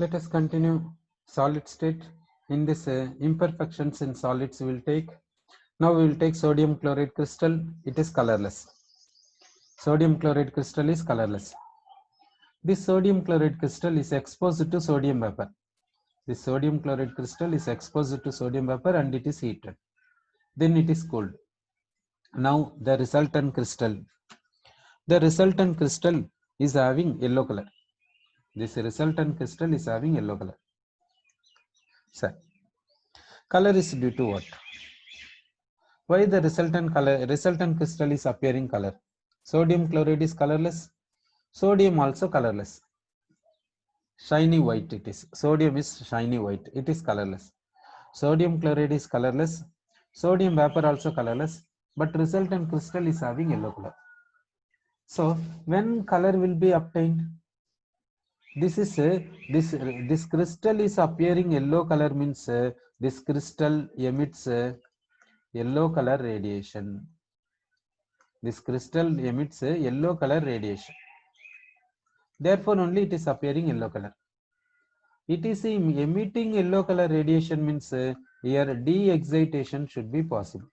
Let us continue solid state. In this imperfections in solids we will take. Now we will take sodium chloride crystal. It is colorless. Sodium chloride crystal is colorless. This sodium chloride crystal is exposed to sodium vapor. This sodium chloride crystal is exposed to sodium vapor and it is heated. Then it is cooled. Now the resultant crystal. The resultant crystal is having yellow color. This resultant crystal is having yellow color. So, color is due to what? Why the resultant crystal is appearing color? Sodium chloride is colorless. Sodium also colorless. Shiny white it is. Sodium is shiny white. It is colorless. Sodium chloride is colorless. Sodium vapor also colorless. But resultant crystal is having yellow color. So when color will be obtained? This is this crystal is appearing yellow color means this crystal emits yellow color radiation. This crystal emits a yellow color radiation. Therefore only it is appearing yellow color. It is emitting yellow color radiation means here de-excitation should be possible.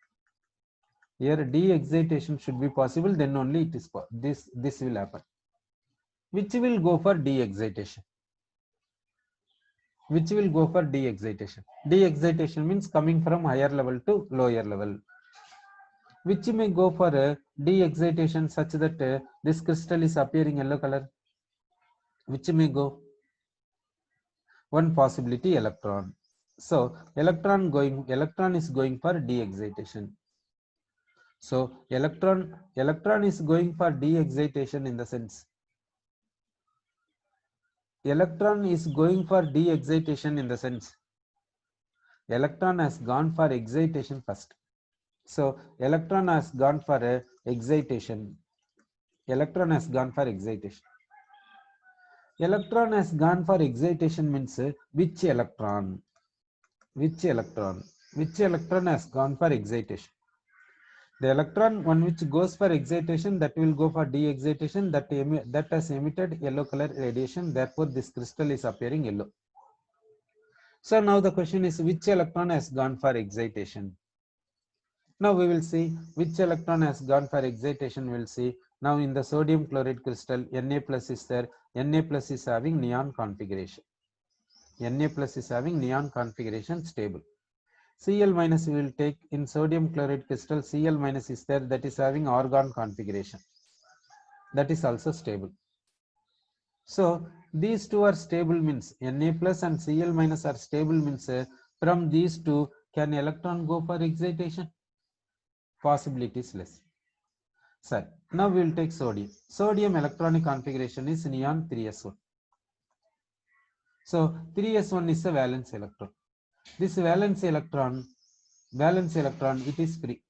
Here de-excitation should be possible, then only it is this will happen. Which will go for de-excitation? Which will go for de-excitation? De-excitation means coming from higher level to lower level. Which may go for de-excitation such that this crystal is appearing yellow color? Which may go? One possibility, electron. So electron is going for de-excitation. So electron is going for de-excitation in the sense. Electron is going for de-excitation in the sense. Electron has gone for excitation first. So electron has gone for excitation. Electron has gone for excitation. Electron has gone for excitation means which electron? Which electron? Which electron has gone for excitation? The electron one which goes for excitation, that will go for de-excitation, that has emitted yellow color radiation. Therefore this crystal is appearing yellow. So now the question is which electron has gone for excitation? Now we will see which electron has gone for excitation. We will see now in the sodium chloride crystal, Na plus is there. Na plus is having neon configuration. Na plus is having neon configuration stable. Cl minus we will take in sodium chloride crystal. Cl minus is there, that is having argon configuration. That is also stable. So these two are stable means Na plus and Cl minus are stable means from these two can electron go for excitation? Possibility is less. So now we will take sodium. Sodium electronic configuration is neon 3s1. So 3s1 is a valence electron. This valence electron, it is free.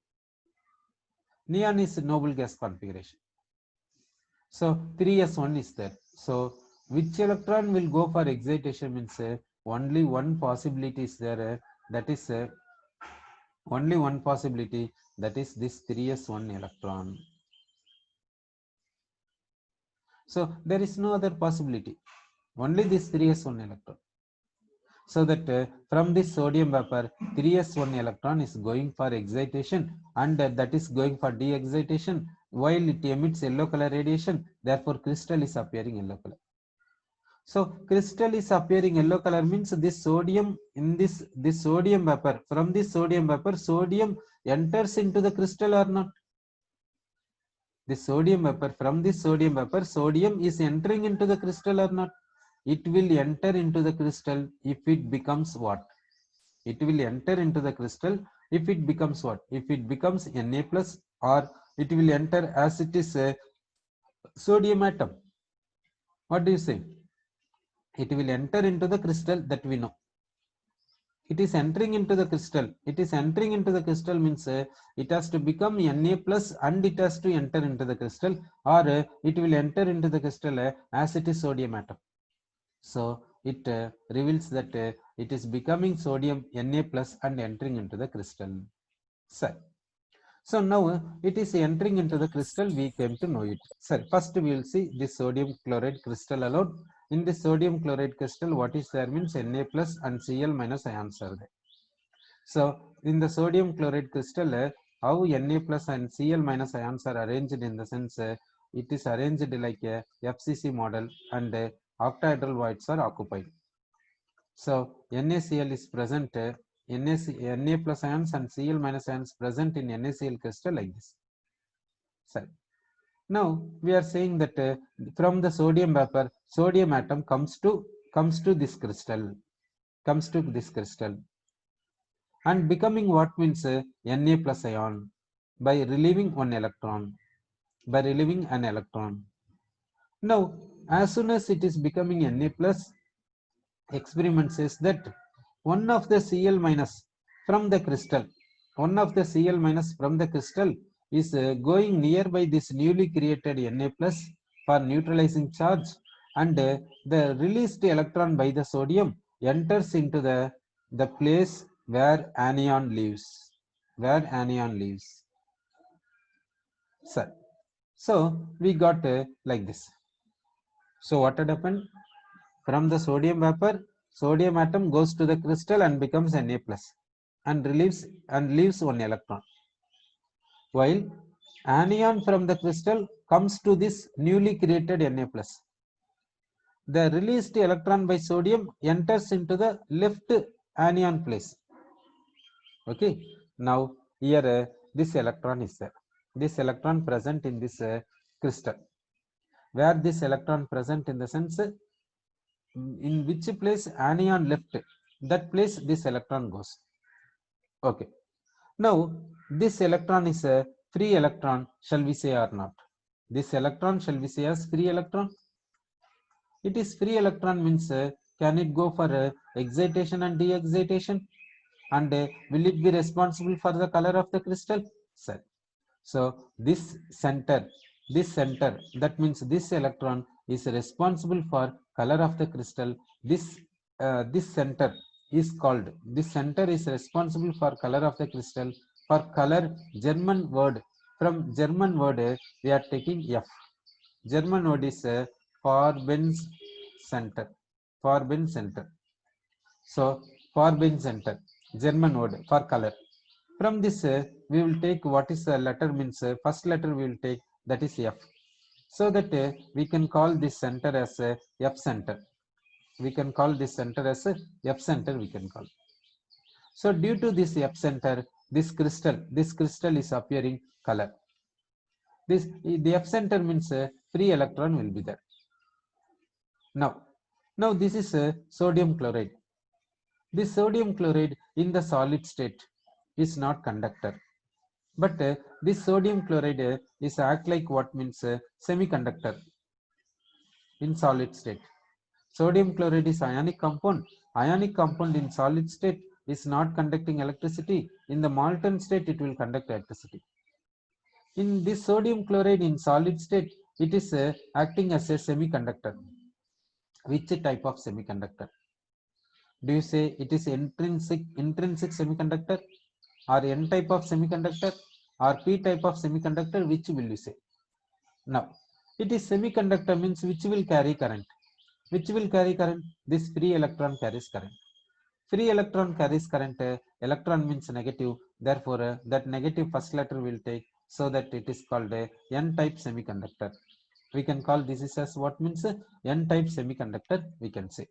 Neon is noble gas configuration. So 3s1 is there. So which electron will go for excitation means only one possibility is there. That is only one possibility, that is this 3s1 electron. So there is no other possibility, only this 3s1 electron. So that from this sodium vapor 3s1 electron is going for excitation and that is going for de-excitation while it emits yellow color radiation. Therefore crystal is appearing yellow color. So crystal is appearing yellow color means this sodium in this sodium vapor, from this sodium vapor sodium enters into the crystal or not? The sodium vapor, from this sodium vapor sodium is entering into the crystal or not? It will enter into the crystal if it becomes what? It will enter into the crystal if it becomes what? If it becomes Na plus, or it will enter as it is a sodium atom. What do you say? It will enter into the crystal, that we know. It is entering into the crystal. It is entering into the crystal means it has to become Na plus and it has to enter into the crystal, or it will enter into the crystal as it is sodium atom. So it reveals that it is becoming sodium Na plus and entering into the crystal. So now it is entering into the crystal, we came to know it. Sir, first we will see this sodium chloride crystal alone. In the sodium chloride crystal, what is there means Na plus and Cl minus ions are there. So in the sodium chloride crystal, how Na plus and Cl minus ions are arranged in the sense it is arranged like a FCC model, and octahedral voids are occupied. So NaCl is present, Na plus ions and Cl minus ions present in NaCl crystal like this. So now we are saying that from the sodium vapor, sodium atom comes to this crystal, and becoming what means Na plus ion by relieving an electron. Now, as soon as it is becoming Na plus, experiment says that one of the Cl minus from the crystal, is going nearby this newly created Na plus for neutralizing charge, and the released electron by the sodium enters into the place where anion lives. So we got like this. So what had happened? From the sodium vapor, sodium atom goes to the crystal and becomes Na plus and leaves one electron, while anion from the crystal comes to this newly created Na plus. The released electron by sodium enters into the left anion place. Okay, now here this electron is there. This electron present in this crystal. Where this electron present in the sense, in which place anion left, that place this electron goes. Okay, now this electron is a free electron, shall we say or not? This electron shall we say as free electron? It is free electron means can it go for excitation and de-excitation, and will it be responsible for the color of the crystal? Sir. So this center, that means this electron is responsible for color of the crystal. This center is responsible for color of the crystal. For color, German word, from German word we are taking F. German word is Farben's center. So Farben center, German word for color. From this we will take what is the letter means, first letter we will take, that is F, so that we can call this center as F center. We can call this center as F center. So due to this F center, this crystal is appearing color. The F center means free electron will be there. Now this is sodium chloride. This sodium chloride in the solid state is not conductor, but this sodium chloride is act like what means semiconductor in solid state. Sodium chloride is ionic compound. Ionic compound in solid state is not conducting electricity. In the molten state, it will conduct electricity. In this sodium chloride in solid state, it is acting as a semiconductor. Which type of semiconductor? Do you say it is intrinsic semiconductor, or N type of semiconductor, or P type of semiconductor? Which will you say? Now, it is semiconductor means which will carry current. This free electron carries current. Free electron carries current. Electron means negative. Therefore, that negative first letter will take, so that it is called a N-type semiconductor. We can call this is as what means N-type semiconductor, we can say.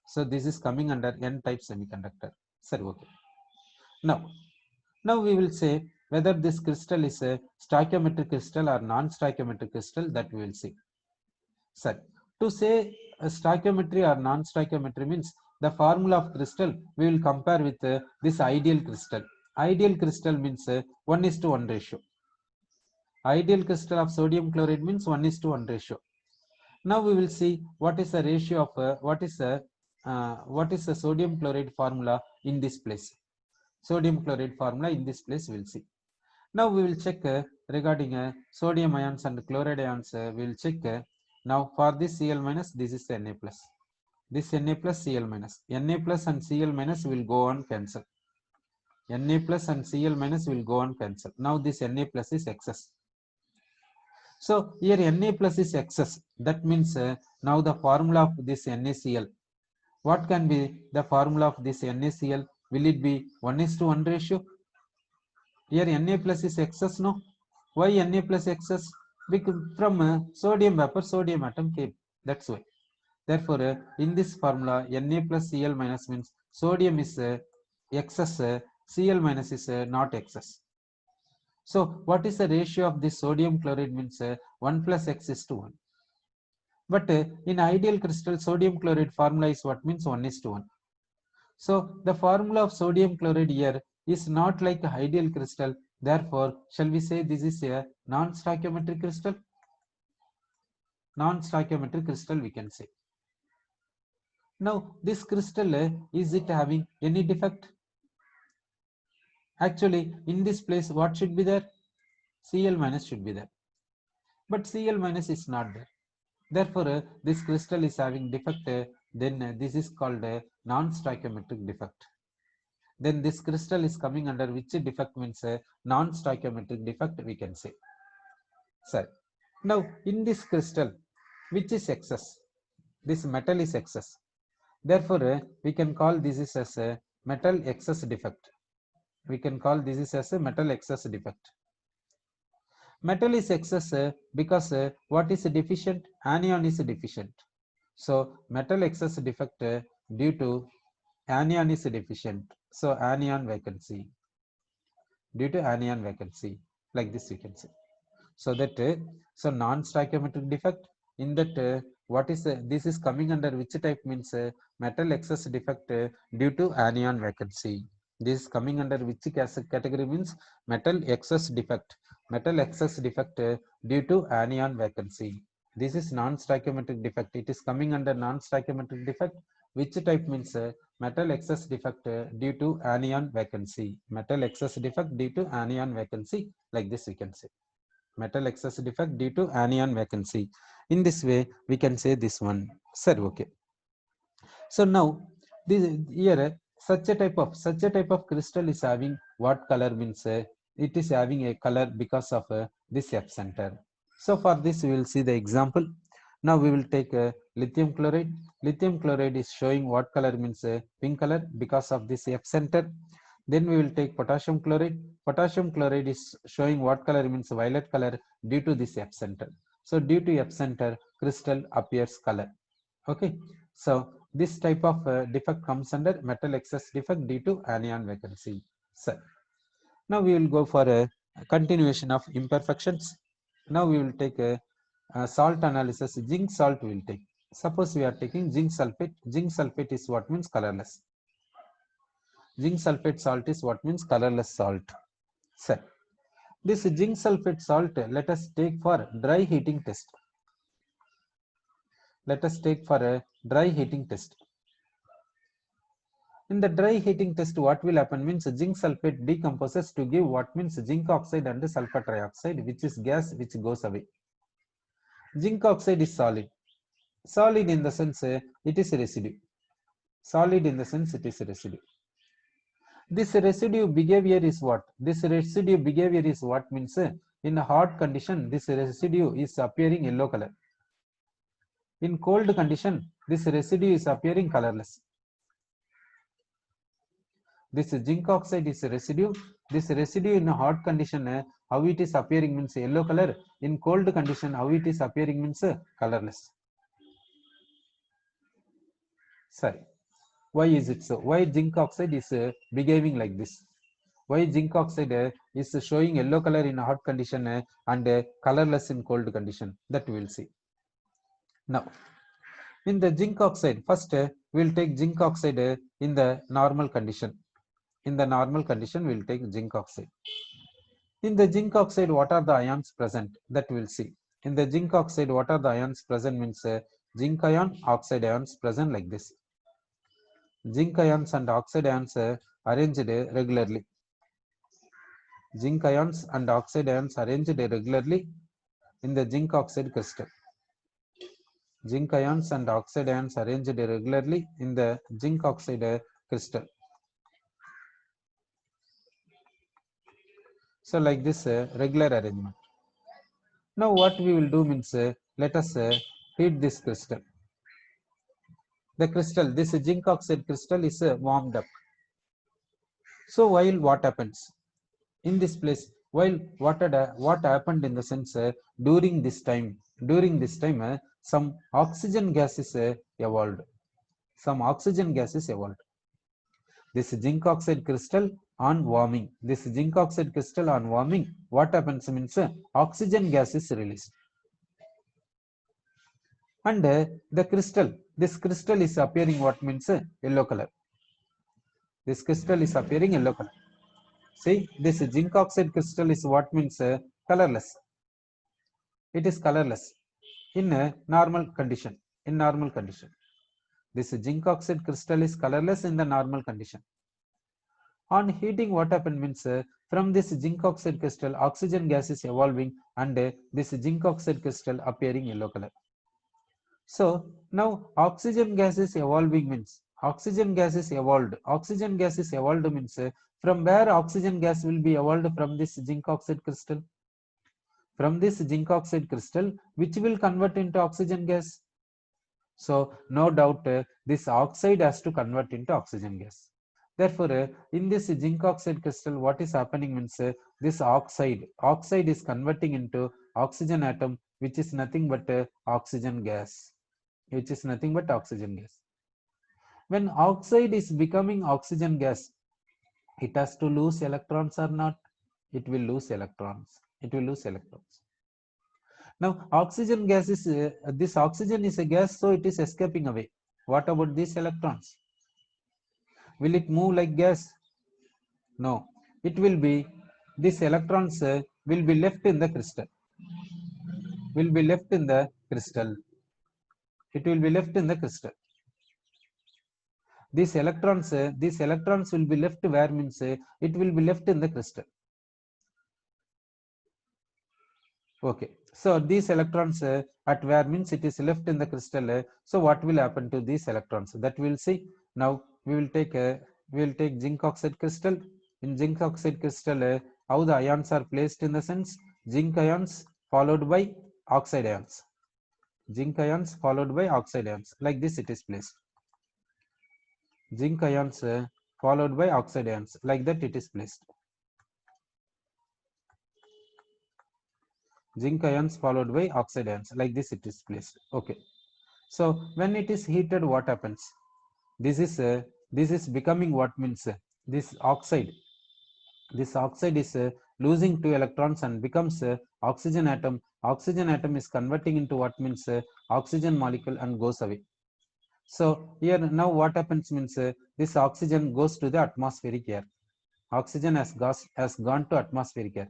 So this is coming under N-type semiconductor. Sir, okay. Now we will say whether this crystal is a stoichiometric crystal or non-stoichiometric crystal, that we will see. Sir, to say a stoichiometry or non-stoichiometry means the formula of crystal we will compare with this ideal crystal. Ideal crystal means 1:1 ratio. Ideal crystal of sodium chloride means 1:1 ratio. Now we will see what is the ratio of what is the sodium chloride formula in this place. Sodium chloride formula in this place we will see. Now we will check regarding sodium ions and chloride ions. We will check now for this Cl minus, this is Na plus. This Na plus Cl minus. Na plus and Cl minus will go on cancel. Na plus and Cl minus will go on cancel. Now this Na plus is excess. So here Na plus is excess. That means now the formula of this NaCl. What can be the formula of this NaCl? Will it be 1:1 ratio? Here Na plus is excess, no? Why Na plus excess? Because from sodium vapor, sodium atom came. That's why. Therefore, in this formula, Na plus Cl minus means sodium is excess, Cl minus is not excess. So, what is the ratio of this sodium chloride means 1 plus X is to 1. But in ideal crystal, sodium chloride formula is what means 1:1. So, the formula of sodium chloride here is not like a ideal crystal. Therefore, shall we say this is a non-stoichiometric crystal? Non-stoichiometric crystal we can say. Now, this crystal, is it having any defect? Actually, in this place, what should be there? Cl minus should be there. But Cl minus is not there. Therefore, this crystal is having defect. Then this is called a non-stoichiometric defect. Then this crystal is coming under which defect means a non-stoichiometric defect we can say. Sir, now in this crystal, which is excess? This metal is excess. Therefore, we can call this is as a metal excess defect. We can call this is as a metal excess defect. Metal is excess because what is deficient? Anion is deficient. So metal excess defect due to anion is deficient. So anion vacancy. Due to anion vacancy, like this we can say. So that so non-stoichiometric defect in that what is this is coming under which type means metal excess defect due to anion vacancy. This is coming under which category means metal excess defect. Metal excess defect due to anion vacancy. This is non-stoichiometric defect. It is coming under non-stoichiometric defect. Which type means metal excess defect due to anion vacancy. Metal excess defect due to anion vacancy, like this we can say. Metal excess defect due to anion vacancy. In this way, we can say this one. Sir, okay. So now, this here such a type of crystal is having what color means it is having a color because of this F center. So for this, we will see the example. Now we will take lithium chloride. Lithium chloride is showing what color means pink color because of this F center. Then we will take potassium chloride. Potassium chloride is showing what color means violet color due to this F center. So due to F center, crystal appears color. Okay. So this type of defect comes under metal excess defect due to anion vacancy. So now we will go for a continuation of imperfections. Now we will take a salt analysis. Zinc salt we will take. Suppose we are taking zinc sulfate. Zinc sulfate is what means colorless. Zinc sulfate salt is what means colorless salt. So this zinc sulfate salt, let us take for dry heating test. Let us take for a dry heating test. In the dry heating test, what will happen means zinc sulfate decomposes to give what means zinc oxide and sulfur trioxide, which is gas which goes away. Zinc oxide is solid. Solid in the sense it is a residue. Solid in the sense it is a residue. This residue behavior is what? This residue behavior is what means in a hot condition, this residue is appearing yellow color. In cold condition, this residue is appearing colorless. This zinc oxide is a residue. This residue in a hot condition, how it is appearing means yellow color. In cold condition, how it is appearing means colorless. Sorry. Why is it so? Why zinc oxide is behaving like this? Why zinc oxide is showing yellow color in a hot condition and colorless in cold condition? That we will see. Now, in the zinc oxide, first we will take zinc oxide in the normal condition. In the normal condition, we will take zinc oxide. In the zinc oxide, what are the ions present? That we will see. In the zinc oxide, what are the ions present means zinc ion, oxide ions present like this. Zinc ions and oxide ions arranged regularly. Zinc ions and oxide ions arranged regularly in the zinc oxide crystal. Zinc ions and oxide ions arranged regularly in the zinc oxide crystal. So like this regular arrangement. Now what we will do means, let us heat this crystal. The crystal, this zinc oxide crystal is warmed up. So while what happens in this place, while what happened in the sense, during this time some oxygen gas is evolved. Some oxygen gas is evolved. This zinc oxide crystal on warming, what happens means, oxygen gas is released. And this crystal is appearing what means yellow color. This crystal is appearing yellow color. See, this zinc oxide crystal is what means colorless. It is colorless in a normal condition. This zinc oxide crystal is colorless in the normal condition. On heating, what happened means, from this zinc oxide crystal oxygen gas is evolving, and this zinc oxide crystal appearing yellow color. So now oxygen gas is evolving means, oxygen gas is evolved means, from where oxygen gas will be evolved? From this zinc oxide crystal. From this zinc oxide crystal, which will convert into oxygen gas. So no doubt this oxide has to convert into oxygen gas. Therefore in this zinc oxide crystal, what is happening means, this oxide is converting into oxygen atom, which is nothing but oxygen gas. When oxide is becoming oxygen gas, it has to lose electrons or not? It will lose electrons. Now oxygen gas is this oxygen is a gas, so it is escaping away. What about these electrons? Will it move like gas? No, it will be, these electrons will be left in the crystal. It will be left in the crystal. These electrons will be left where means, it will be left in the crystal. Okay, so these electrons at where means it is left in the crystal. So what will happen to these electrons? That we will see. Now we will take zinc oxide crystal. In zinc oxide crystal, how the ions are placed in the sense, zinc ions followed by oxide ions. Like this it is placed. Zinc ions followed by oxide ions, like that it is placed. Zinc ions followed by oxide ions, like this it is placed. Okay, so when it is heated, what happens? This is becoming what means, this oxide is losing 2 electrons and becomes oxygen atom. Oxygen atom is converting into what means oxygen molecule and goes away. So here now what happens means, this oxygen goes to the atmospheric air. Oxygen has gone to atmospheric air.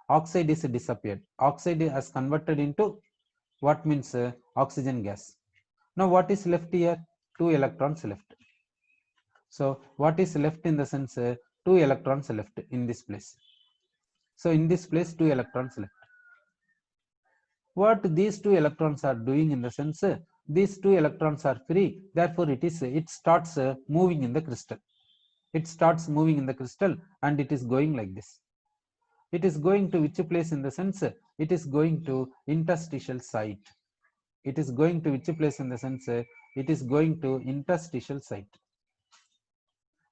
Oxide is disappeared. Oxide has converted into what means oxygen gas. Now what is left here? 2 electrons left. So what is left in the sense, 2 electrons left in this place. So in this place 2 electrons left. What these 2 electrons are doing in the sense, these 2 electrons are free, therefore it starts moving in the crystal. And it is going like this. It is going to which place in the sense, it is going to interstitial site. It is going to which place in the sense, it is going to interstitial site.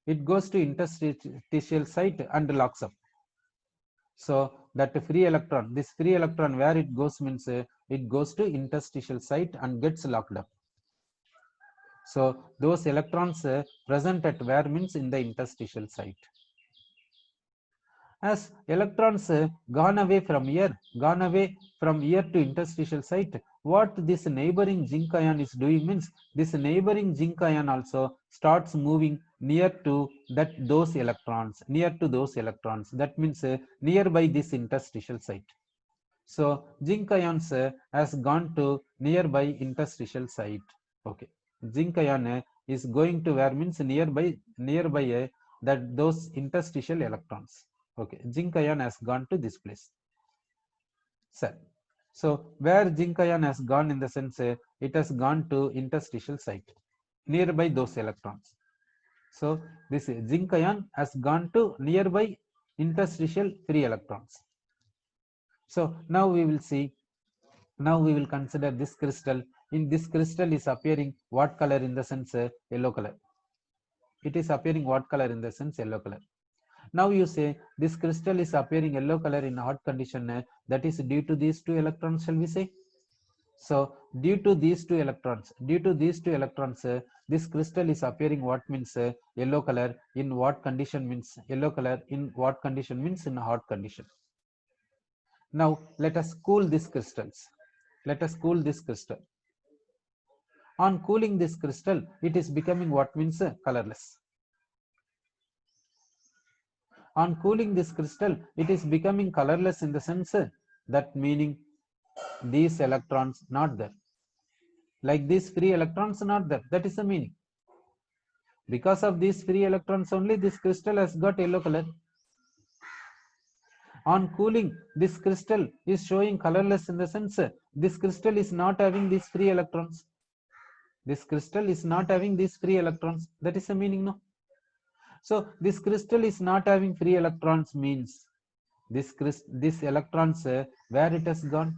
It goes to interstitial site and locks up. So that free electron, this free electron, where it goes means, it goes to interstitial site and gets locked up. So those electrons present at where means in the interstitial site. As electrons gone away from here to interstitial site, what this neighboring zinc ion is doing means, this neighboring zinc ion also starts moving near to those electrons. That means nearby this interstitial site. So zinc ions has gone to nearby interstitial site. Okay, zinc ion is going to where means nearby that those interstitial electrons. Okay, zinc ion has gone to this place. Sir, so where zinc ion has gone in the sense, it has gone to interstitial site nearby those electrons. So this zinc ion has gone to nearby interstitial free electrons. So now we will see Now we will consider this crystal. In this crystal is appearing what color? In the sense yellow color. It is appearing what color? In the sense yellow color. Now you say this crystal is appearing yellow color in hot condition, that is due to these two electrons, shall we say? So due to these two electrons, this crystal is appearing what means yellow color in what condition? Means yellow color in what condition? Means in hot condition. Now let us cool these crystals. Let us cool this crystal. On cooling this crystal, it is becoming what means colorless. On cooling this crystal, it is becoming colorless in the sense that meaning these electrons not there. Like these free electrons not there. That is the meaning. Because of these free electrons only, this crystal has got yellow color. On cooling, this crystal is showing colorless in the sense this crystal is not having these free electrons. This crystal is not having these free electrons. That is the meaning, no? So this crystal is not having free electrons means this electrons where it has gone?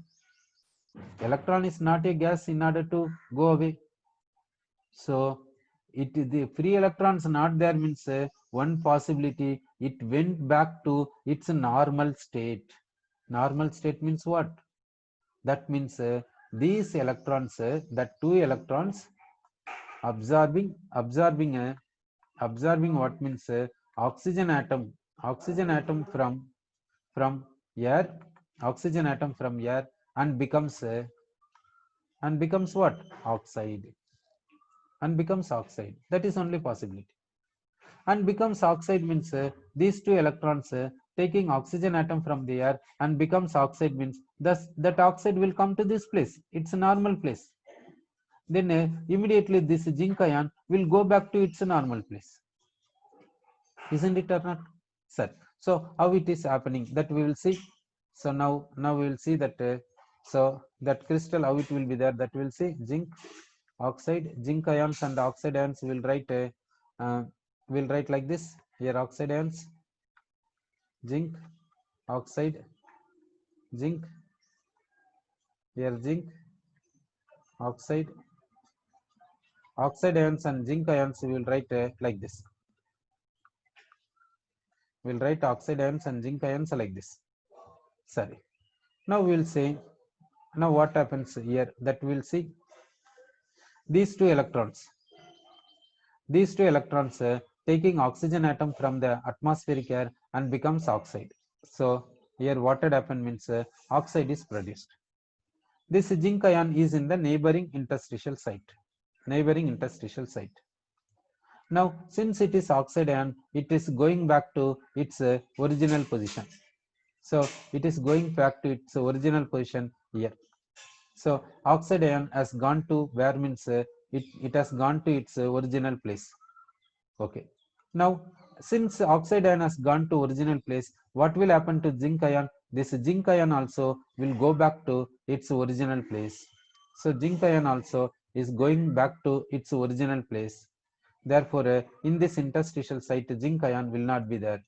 Electron is not a gas in order to go away. So the free electrons not there means one possibility, it went back to its normal state. Normal state means what? That means these electrons, that two electrons absorbing what means oxygen atom from air, oxygen atom from air, and becomes what? Oxide. And becomes oxide. That is only possibility. And becomes oxide means these two electrons taking oxygen atom from the air and becomes oxide means thus that oxide will come to this place, its normal place. Then immediately this zinc ion will go back to its normal place. Isn't it or not, sir? So how it is happening, that we will see. So now we will see that so that crystal, how it will be there, that we will see. Zinc oxide, zinc ions and oxide ions will write like this. Here oxide ions, zinc, oxide, zinc, here zinc, oxide, oxide ions and zinc ions we will write like this. We will write oxide ions and zinc ions like this. Sorry. Now we will say, now what happens here, that we will see these two electrons taking oxygen atom from the atmospheric air and becomes oxide. So here what had happened means oxide is produced. This zinc ion is in the neighboring interstitial site. Now since it is oxide ion, it is going back to its original position. So it is going back to its original position here. So oxide ion has gone to where means it has gone to its original place. Okay. Now since oxide ion has gone to original place, what will happen to zinc ion? This zinc ion also will go back to its original place. So zinc ion also is going back to its original place. Therefore in this interstitial site zinc ion will not be there.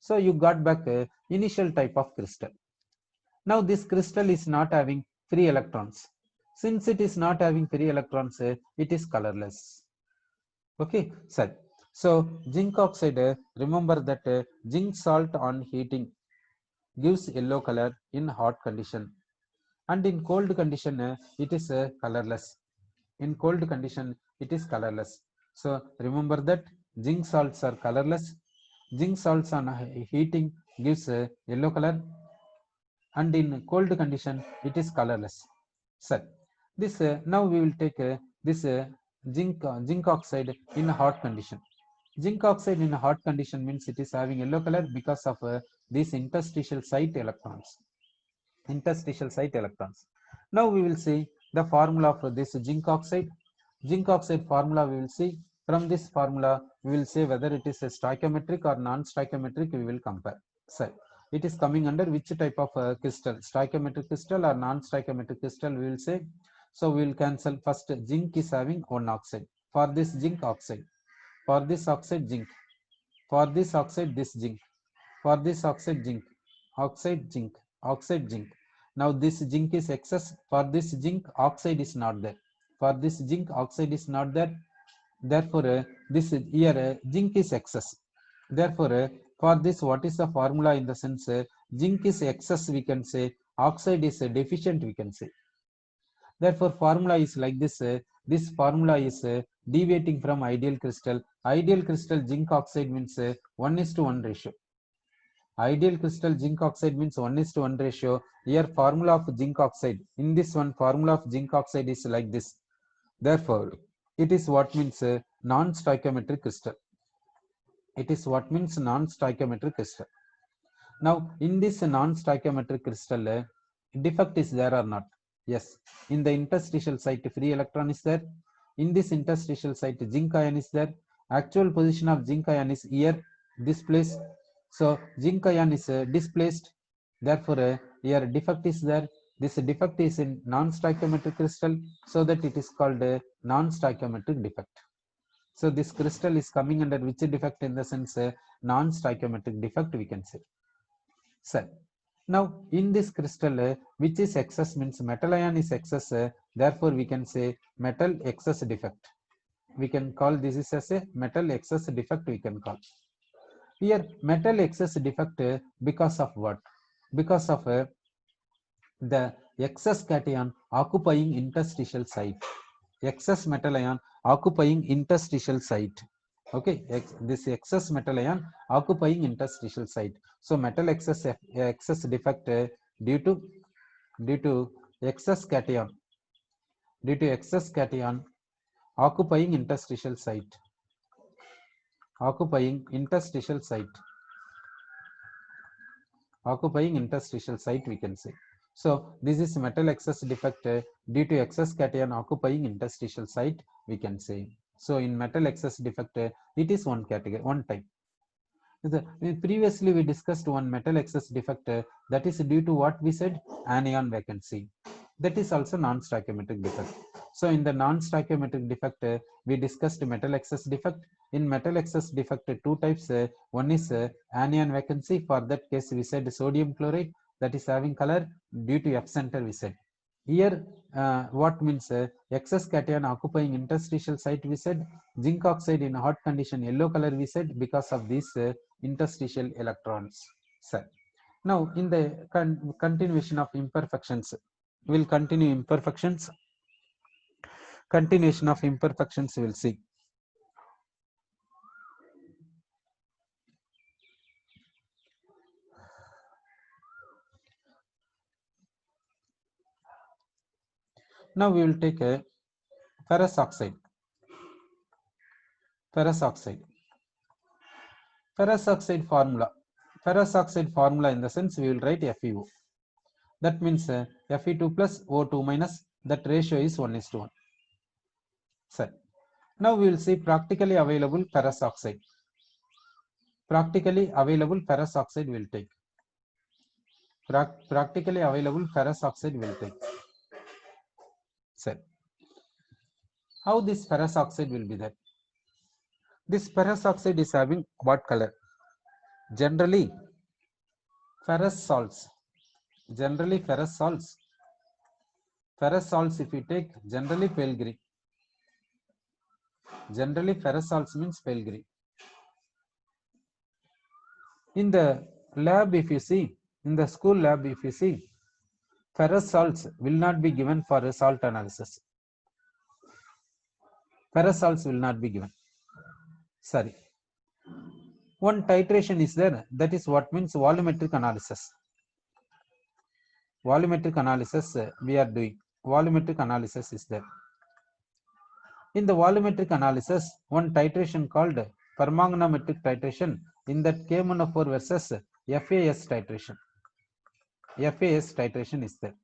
So you got back a initial type of crystal. Now this crystal is not having free electrons. Since it is not having free electrons, it is colorless. Okay, sir. So zinc oxide, remember that zinc salt on heating gives yellow color in hot condition, and in cold condition it is colorless. In cold condition it is colorless. So remember that zinc salts are colorless. Zinc salts on heating gives yellow color, and in cold condition it is colorless. Sir, this now we will take this zinc oxide in a hot condition. Zinc oxide in a hot condition means it is having yellow color because of these interstitial site electrons. Now we will see the formula for this zinc oxide. Zinc oxide formula we will see. From this formula we will say whether it is a stoichiometric or non-stoichiometric, we will compare. So it is coming under which type of crystal, stoichiometric crystal or non-stoichiometric crystal, we will say. So we will cancel. First zinc is having one oxide. For this zinc oxide, for this oxide zinc, for this oxide this zinc, for this oxide zinc, oxide zinc, oxide zinc. Now this zinc is excess. For this zinc, oxide is not there. For this zinc, oxide is not there. Therefore, this here zinc is excess. Therefore, for this, what is the formula in the sense zinc is excess, we can say, oxide is deficient, we can say. Therefore, formula is like this. This formula is deviating from ideal crystal. Ideal crystal zinc oxide means 1:1 ratio. Ideal crystal zinc oxide means 1:1 ratio. Here formula of zinc oxide. In this one, formula of zinc oxide is like this. Therefore, it is what means non-stoichiometric crystal. It is what means non-stoichiometric crystal. Now, in this non-stoichiometric crystal, defect is there or not? Yes. In the interstitial site, free electron is there. In this interstitial site, zinc ion is there. Actual position of zinc ion is here, this place. So, zinc ion is displaced. Therefore, here defect is there. This defect is in non-stoichiometric crystal, so that it is called a non-stoichiometric defect. So, this crystal is coming under which defect in the sense non-stoichiometric defect, we can say. So, now in this crystal, which is excess means metal ion is excess, therefore we can say metal excess defect. We can call this is as a metal excess defect, we can call. Here metal excess defect because of what? Because of the excess cation occupying interstitial site. Excess metal ion occupying interstitial site. Okay, this excess metal ion occupying interstitial site. So metal excess defect due to excess cation, occupying interstitial site, occupying interstitial site, we can say. So this is metal excess defect due to excess cation occupying interstitial site, we can say. So in metal excess defect, it is one category, one type. Previously we discussed one metal excess defect that is due to what we said, anion vacancy. That is also non-stoichiometric defect. So in the non-stoichiometric defect, we discussed metal excess defect. In metal excess defect, two types. One is anion vacancy. For that case, we said sodium chloride, that is having color due to F center, we said. Here, what means excess cation occupying interstitial site, we said. Zinc oxide in hot condition, yellow color, we said, because of these interstitial electrons. So, now in the continuation of imperfections, we will continue imperfections. Continuation of imperfections we will see. Now we will take a ferrous oxide. Ferrous oxide formula. Ferrous oxide formula in the sense we will write FeO. That means Fe2 plus O2 minus, that ratio is 1:1. So, now we will see practically available ferrous oxide. Practically available ferrous oxide will take. Practically available ferrous oxide will take. So, how this ferrous oxide will be there? This ferrous oxide is having what color? Generally, ferrous salts. Generally, ferrous salts. Ferrous salts, if you take, generally pale green. Generally, ferrous salts means pale green. In the lab, if you see, in the school lab, if you see, ferrous salts will not be given for a salt analysis. Ferrous salts will not be given. Sorry. One titration is there, that is what means volumetric analysis. Volumetric analysis we are doing. Volumetric analysis is there. In the volumetric analysis, one titration called permanganometric titration, in that K1O4 versus FAS titration. FAS titration is there.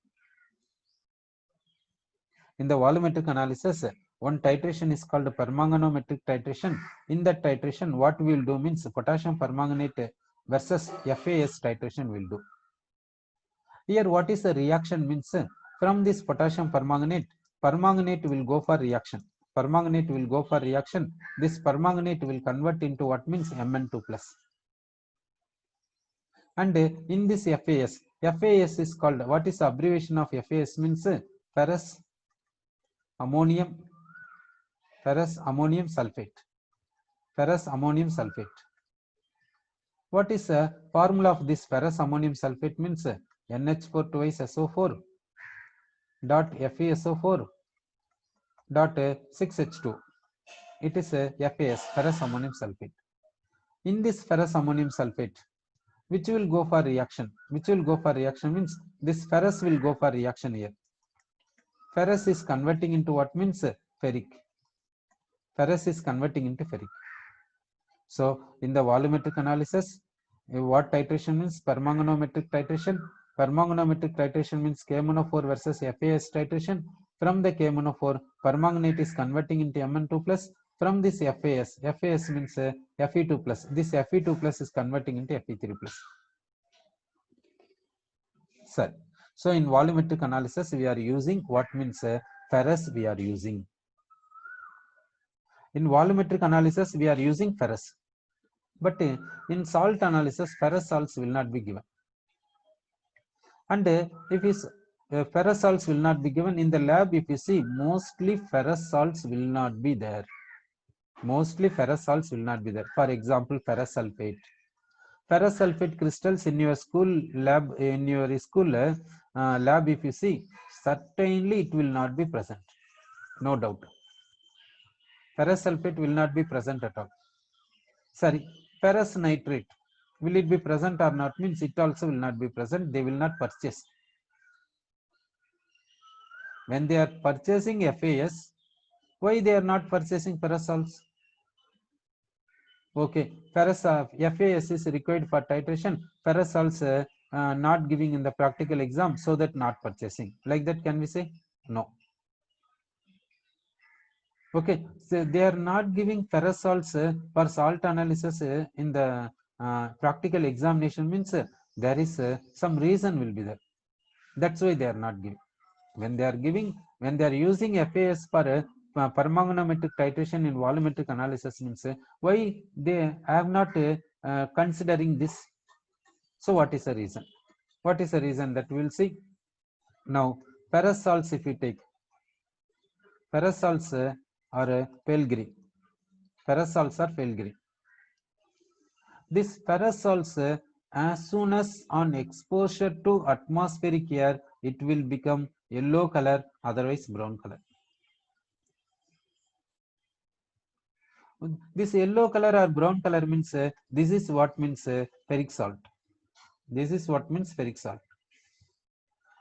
In the volumetric analysis, one titration is called permanganometric titration. In that titration, what we will do means potassium permanganate versus FAS titration will do. Here, what is the reaction means? From this potassium permanganate will go for reaction. Permanganate will go for reaction. This permanganate will convert into what means Mn2+. And in this FAS FAS is called, what is the abbreviation of FAS? Means ferrous ammonium sulfate. Ferrous ammonium sulfate. What is the formula of this ferrous ammonium sulfate? Means NH4 twice SO4 dot FeSO4 dot 6H2. It is FAS, ferrous ammonium sulfate. In this ferrous ammonium sulfate, which will go for reaction? Which will go for reaction means this ferrous will go for reaction here. Ferrous is converting into what? Means ferric. Ferrous is converting into ferric. So in the volumetric analysis, what titration means? Permanganometric titration. Permanganometric titration means KMnO4 versus FAS titration. From the KMnO4, permanganate is converting into Mn2 plus. From this FAS means Fe2 plus. This Fe2 plus is converting into Fe3 plus. Sir, so in volumetric analysis, we are using what? Means ferrous we are using. In volumetric analysis, we are using ferrous. But in salt analysis, ferrous salts will not be given. And if is ferrous salts will not be given in the lab, if you see, mostly ferrous salts will not be there. Mostly ferrous salts will not be there. For example, ferrous sulfate. Ferrous sulfate crystals in your school lab, lab, if you see, certainly it will not be present. No doubt. Ferrous sulfate will not be present at all. Sorry, ferrous nitrate, will it be present or not? Means it also will not be present. They will not purchase. When they are purchasing FAS, why they are not purchasing ferrous salts? Okay, ferrous FAS is required for titration. Ferrous salts not giving in the practical exam, so that not purchasing. Like that, can we say? No. Okay, so they are not giving ferrous salts for salt analysis in the practical examination, means there is some reason will be there. That's why they are not giving. When they are giving, when they are using FAS for permanganometric titration in volumetric analysis, means why they have not considering this. So what is the reason? What is the reason? That we will see. Now ferrous salts, if we take ferrous salts are pale green. Ferrous salts are pale green. This ferrous salts, as soon as on exposure to atmospheric air, it will become yellow color, otherwise brown color. This yellow color or brown color means this is what means ferric salt. This is what means ferric salt.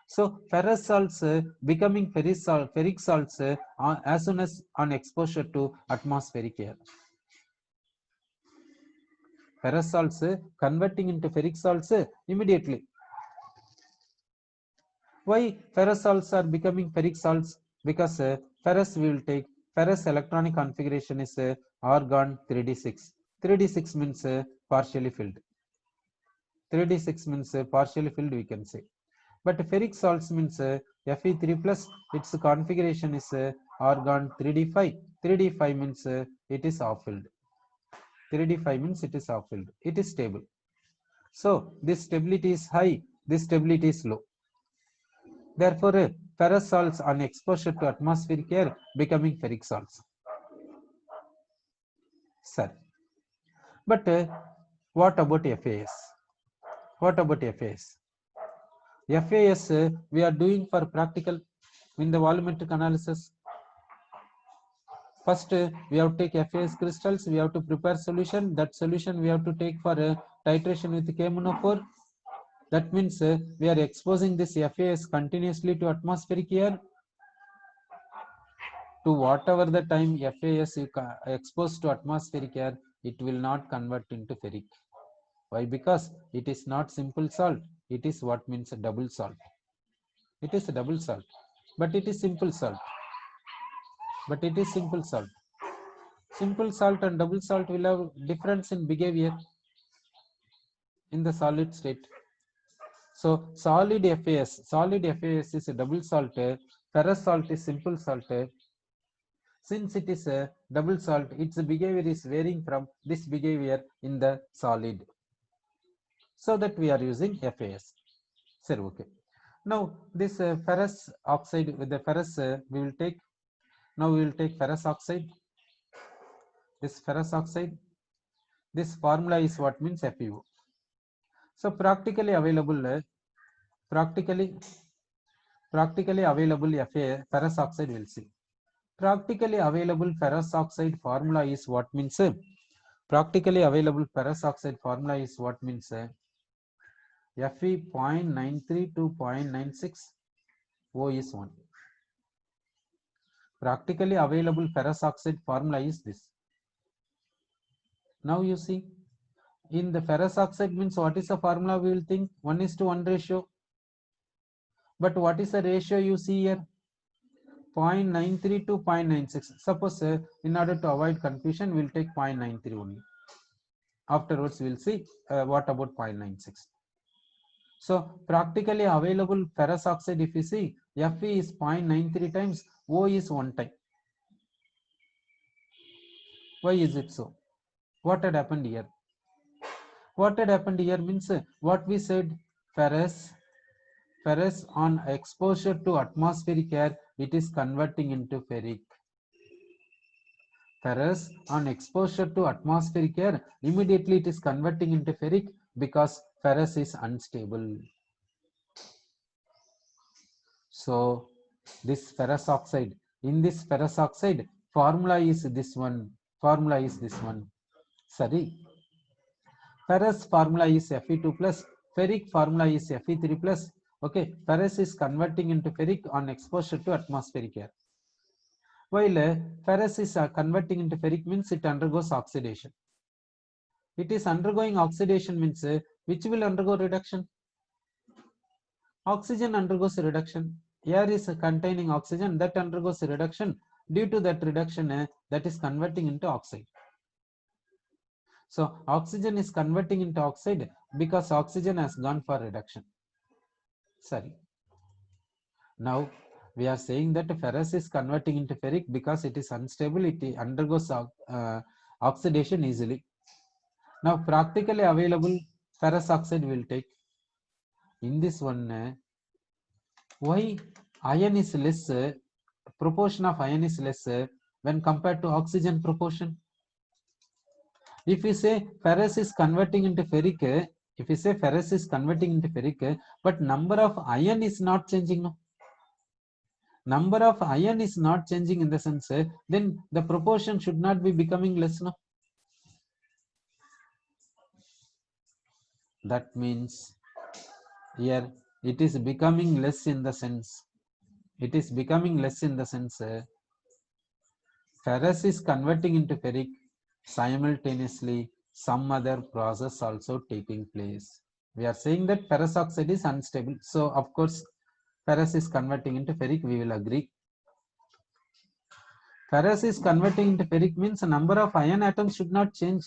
So ferrous salts becoming ferric salts as soon as on exposure to atmospheric air. Ferrous salts converting into ferric salts immediately. Why ferrous salts are becoming ferric salts? Because ferrous we will take, ferrous electronic configuration is argon 3d6. 3d6 means partially filled. 3d6 means partially filled, we can say. But ferric salts means Fe3 plus, its configuration is argon 3d5. 3d5 means it is half filled. 3d5 means it is half filled. It is stable. So this stability is high, this stability is low. Therefore, ferrous salts on exposure to atmospheric air becoming ferric salts. Sir, but what about FAS? What about FAS? FAS we are doing for practical in the volumetric analysis. First, we have to take FAS crystals. We have to prepare solution. That solution we have to take for titration with KMnO4. That means we are exposing this FAS continuously to atmospheric air. To whatever the time FAS is exposed to atmospheric air, it will not convert into ferric. Why? Because it is not simple salt. It is what means a double salt. It is a double salt, but it is simple salt. But it is simple salt. Simple salt and double salt will have difference in behavior in the solid state. So solid FAS is a double salt. Ferrous salt is simple salt. Since it is a double salt, its behavior is varying from this behavior in the solid. So that we are using FAS. Sir, okay. Now this ferrous oxide with the ferrous we will take. Now we will take ferrous oxide. This ferrous oxide. This formula is what means FeO. So practically available practically available ferrous oxide we'll see. Practically available ferrous oxide formula is what means practically available ferrous oxide formula is what means Fe 0.93 to 0.96, O is 1. Practically available ferrous oxide formula is this. Now you see, in the ferrous oxide means what is the formula we will think? 1:1 ratio. But what is the ratio you see here? 0.93 to 0.96. Suppose in order to avoid confusion, we'll take 0.93 only. Afterwards, we'll see what about 0.96. So practically available ferrous oxide, if you see, Fe is 0.93 times, O is 1 time. Why is it so? What had happened here? What had happened here means what we said, ferrous on exposure to atmospheric air, it is converting into ferric. Ferrous on exposure to atmospheric air, immediately it is converting into ferric because ferrous is unstable. So this ferrous oxide, in this ferrous oxide, formula is this one. Sorry, ferrous formula is Fe2 plus, ferric formula is Fe3 plus. Okay, ferrous is converting into ferric on exposure to atmospheric air. While ferrous is converting into ferric means it undergoes oxidation. It is undergoing oxidation means which will undergo reduction? Oxygen undergoes reduction. Air is containing oxygen, that undergoes reduction. Due to that reduction, that is converting into oxide. So oxygen is converting into oxide because oxygen has gone for reduction. Sorry. Now we are saying that ferrous is converting into ferric because it is unstable, it undergoes oxidation easily. Now practically available ferrous oxide will take. In this one, why iron is less, proportion of iron is less when compared to oxygen proportion? If we say ferrous is converting into ferric, but number of iron is not changing, no? Number of iron is not changing in the sense, then the proportion should not be becoming less, no? That means here it is becoming less in the sense, ferrous is converting into ferric, simultaneously some other process also taking place. We are saying that ferrous oxide is unstable, so of course ferrous is converting into ferric, we will agree. Ferrous is converting into ferric means the number of iron atoms should not change.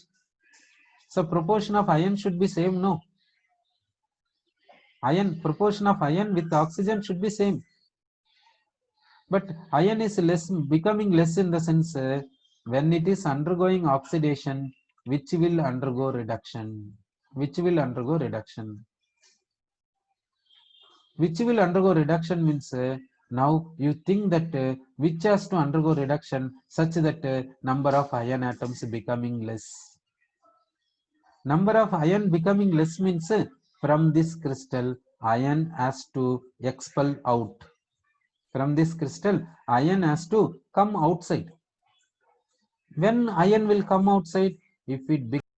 So proportion of iron should be same, no? Proportion of iron with oxygen should be same. But iron is becoming less in the sense when it is undergoing oxidation, which will undergo reduction. Which will undergo reduction means now you think that which has to undergo reduction such that number of iron atoms becoming less. Number of iron becoming less means from this crystal iron has to expel out. From this crystal iron has to come outside. When iron will come outside? If it